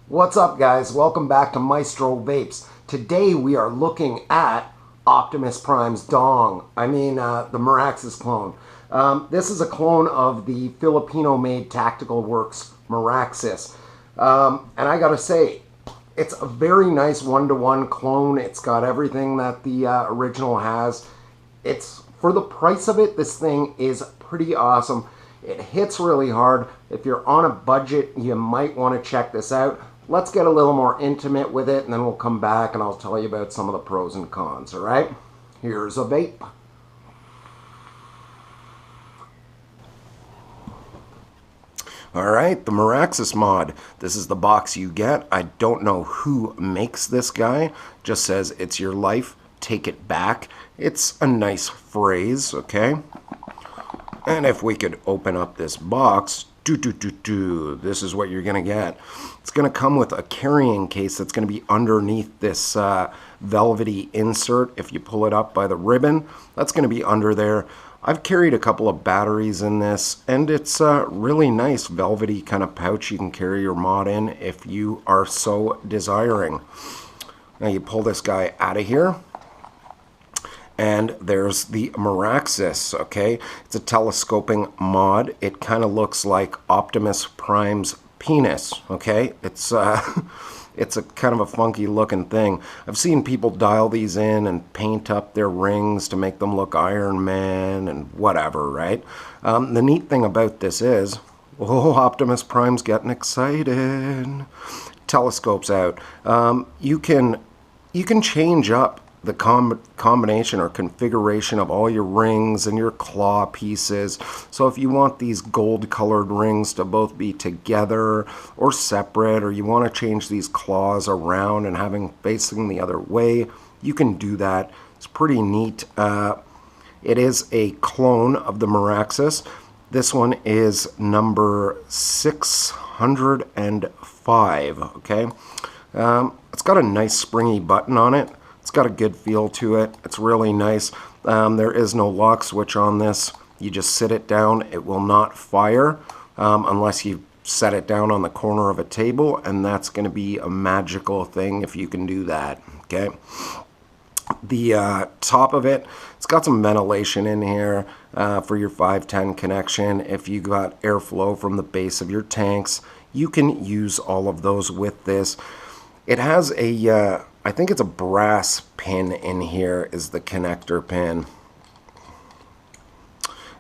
What's up, guys? Welcome back to Maestro Vapes. Today we are looking at Optimus Prime's dong. The Maraxus clone. This is a clone of the Filipino-made Tactical Works Maraxus. And I gotta say, it's a very nice one-to-one clone. It's got everything that the original has. It's for the price of it, this thing is pretty awesome. It hits really hard. If you're on a budget, you might want to check this out. Let's get a little more intimate with it, and then we'll come back and I'll tell you about some of the pros and cons, all right? Here's a vape. All right, the Maraxus mod. This is the box you get. I don't know who makes this guy. Just says, it's your life, take it back. It's a nice phrase, okay? And if we could open up this box, this is what you're going to get. It's going to come with a carrying case that's going to be underneath this velvety insert. If you pull it up by the ribbon, that's going to be under there. I've carried a couple of batteries in this, and it's a really nice velvety kind of pouch you can carry your mod in if you are so desiring. Now you pull this guy out of here. And there's the Maraxus, okay? It's a telescoping mod. It kind of looks like Optimus Prime's penis, okay? It's it's a kind of a funky looking thing. I've seen people dial these in and paint up their rings to make them look Iron Man and whatever, right? The neat thing about this is, oh, Optimus Prime's getting excited. Telescopes out. You can change up the combination or configuration of all your rings and your claw pieces. So if you want these gold colored rings to both be together or separate, or you want to change these claws around and having facing the other way, you can do that. It's pretty neat. It is a clone of the Maraxus. This one is number 605, okay? It's got a nice springy button on it. It's got a good feel to it. It's really nice. There is no lock switch on this. You just sit it down. It will not fire unless you set it down on the corner of a table, and that's going to be a magical thing if you can do that, okay? The top of it, it's got some ventilation in here for your 510 connection. If you got airflow from the base of your tanks, you can use all of those with this. It has a I think it's a brass pin in here is the connector pin.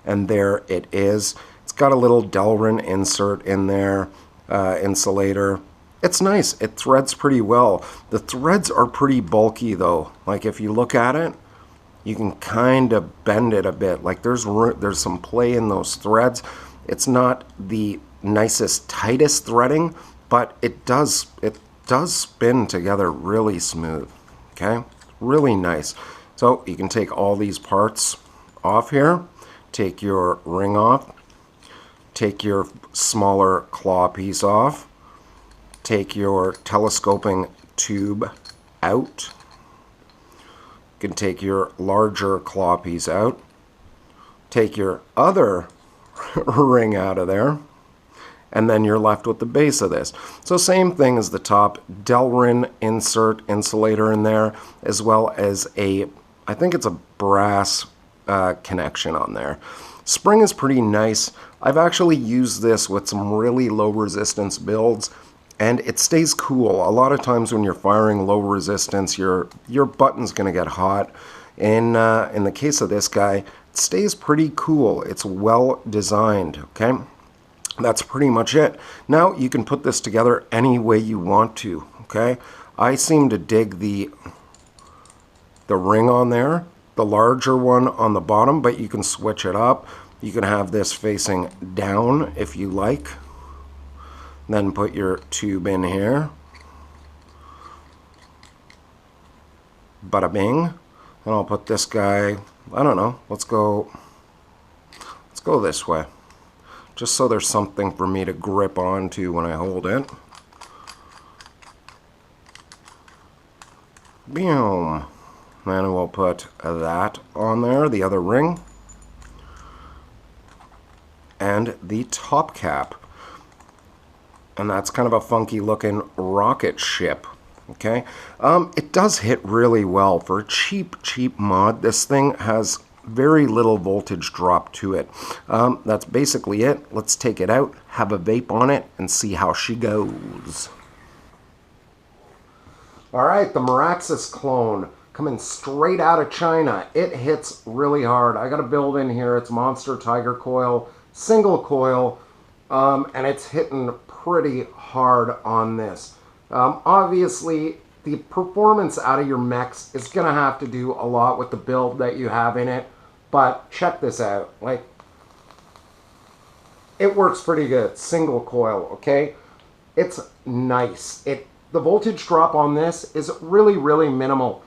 And there it is. It's got a little Delrin insert in there, insulator. It's nice. It threads pretty well. The threads are pretty bulky though. Like if you look at it, you can kind of bend it a bit. Like there's some play in those threads. It's not the nicest, tightest threading, but it does spin together really smooth, okay? Really nice. So you can take all these parts off here, take your ring off, take your smaller claw piece off, take your telescoping tube out. You can take your larger claw piece out, take your other ring out of there, and then you're left with the base of this. So same thing as the top, Delrin insert insulator in there, as well as I think it's a brass connection on there. Spring is pretty nice. I've actually used this with some really low resistance builds, and it stays cool. A lot of times when you're firing low resistance, your button's gonna get hot. In the case of this guy, it stays pretty cool. It's well designed, okay? That's pretty much it. Now you can put this together any way you want to, okay? I seem to dig the ring on there, the larger one on the bottom, but you can switch it up. You can have this facing down if you like. Then put your tube in here. Bada bing. And I'll put this guy, I don't know, let's go this way. Just so there's something for me to grip onto when I hold it. Boom. Then we'll put that on there, the other ring. And the top cap. And that's kind of a funky looking rocket ship. Okay, it does hit really well. For a cheap mod, this thing has very little voltage drop to it. That's basically it. Let's take it out, have a vape on it, and see how she goes. Alright, the Maraxus Clone, coming straight out of China. It hits really hard. I got a build in here. It's Monster Tiger Coil, single coil, and it's hitting pretty hard on this. Obviously, the performance out of your mechs is going to have to do a lot with the build that you have in it. But check this out. Like, it works pretty good. Single coil, okay? It's nice. The voltage drop on this is really, really minimal.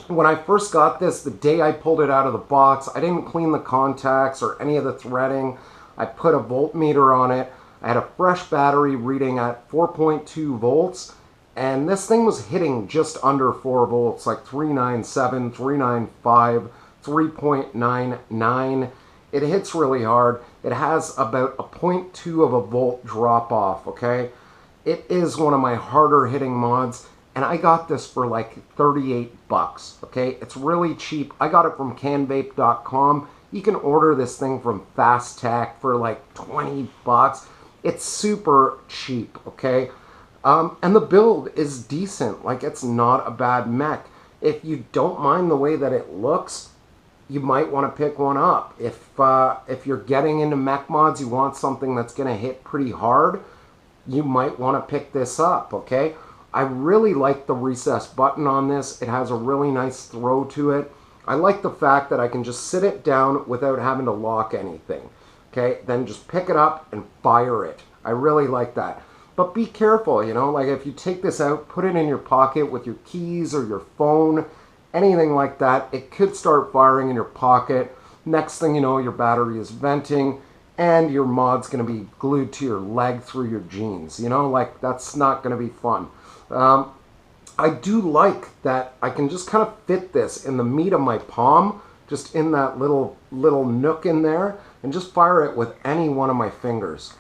When I first got this, the day I pulled it out of the box, I didn't clean the contacts or any of the threading. I put a voltmeter on it. I had a fresh battery reading at 4.2 volts, and this thing was hitting just under 4 volts, like 397, 395, 3.99. It hits really hard. It has about a 0.2 of a volt drop off, okay? It is one of my harder hitting mods, and I got this for like 38 bucks, okay? It's really cheap. I got it from canvape.com. You can order this thing from Fast Tech for like 20 bucks. It's super cheap, okay? And the build is decent. Like, it's not a bad mech. If you don't mind the way that it looks, you might want to pick one up. If you're getting into mech mods, you want something that's going to hit pretty hard, you might want to pick this up, okay? I really like the recessed button on this. It has a really nice throw to it. I like the fact that I can just sit it down without having to lock anything. Okay, then just pick it up and fire it. I really like that. But be careful, you know, like if you take this out, put it in your pocket with your keys or your phone, anything like that, it could start firing in your pocket. Next thing you know, your battery is venting and your mod's going to be glued to your leg through your jeans. You know, like that's not going to be fun. I do like that I can just kind of fit this in the meat of my palm, just in that little nook in there, and just fire it with any one of my fingers.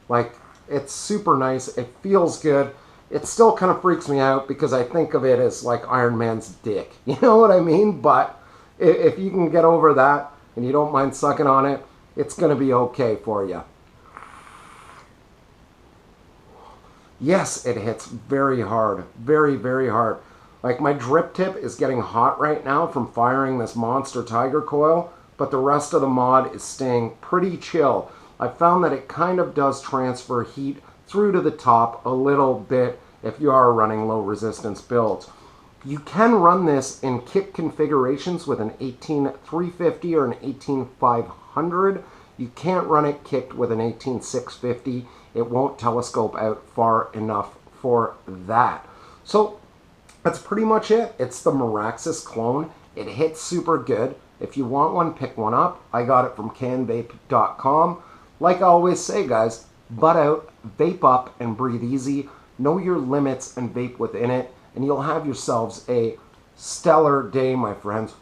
Like, it's super nice. It feels good. It still kind of freaks me out because I think of it as like Iron Man's dick. You know what I mean? But if you can get over that and you don't mind sucking on it, it's going to be okay for you. Yes, it hits very hard. Very, very hard. Like, my drip tip is getting hot right now from firing this Monster Tiger Coil, but the rest of the mod is staying pretty chill. I found that it kind of does transfer heat through to the top a little bit if you are running low resistance builds. You can run this in kick configurations with an 18350 or an 18500. You can't run it kicked with an 18650. It won't telescope out far enough for that. So that's pretty much it. It's the Maraxus Clone. It hits super good. If you want one, pick one up. I got it from canvape.com. Like I always say, guys, butt out, vape up, and breathe easy. Know your limits and vape within it, and you'll have yourselves a stellar day, my friends.